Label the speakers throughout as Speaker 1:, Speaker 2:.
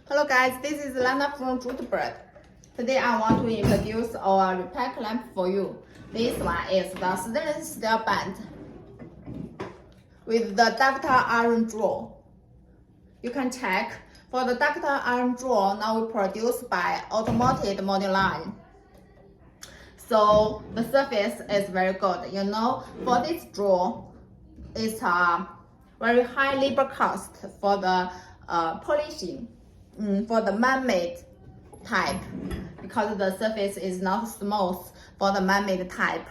Speaker 1: Hello guys, this is Lana from Judberd. Today I want to introduce our repair clamp for you. This one is the stainless steel band with the ductile iron draw. You can check for the ductile iron draw now produced by automated model line. So the surface is very good. You know, for this draw, it's a very high labor cost for the polishing. For the man-made type, because the surface is not smooth for the man-made type,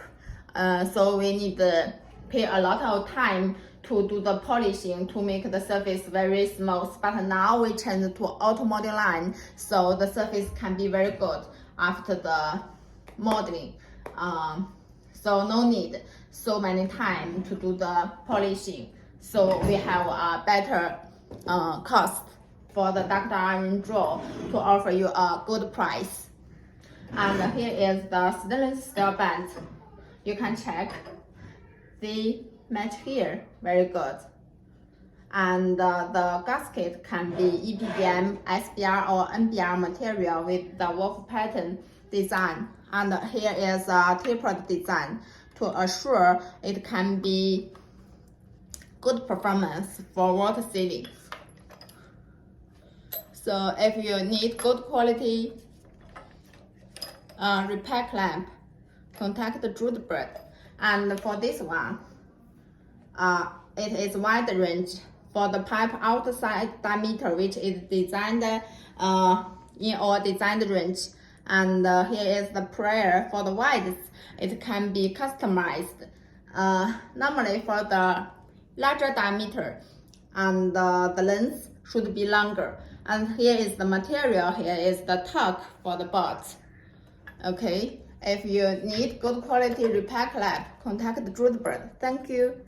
Speaker 1: so we need to pay a lot of time to do the polishing to make the surface very smooth. But now we change to auto model line, so the surface can be very good after the modeling. So no need so many time to do the polishing. So we have a better cost for the ductile iron draw to offer you a good price. And here is the stainless steel band. You can check. They match here very good. And the gasket can be EPDM, SBR or NBR material with the wolf pattern design. And here is a tapered design to assure it can be good performance for water sealing. So if you need good quality repair clamp, contact Judberd. And for this one, it is wide range for the pipe outside diameter, which is designed in our designed range. And here is the prayer for the width. It can be customized. Normally for the larger diameter, and the length should be longer. And here is the material, here is the tuck for the bolt. Okay, if you need good quality repair clamp, contact Judberd. Thank you.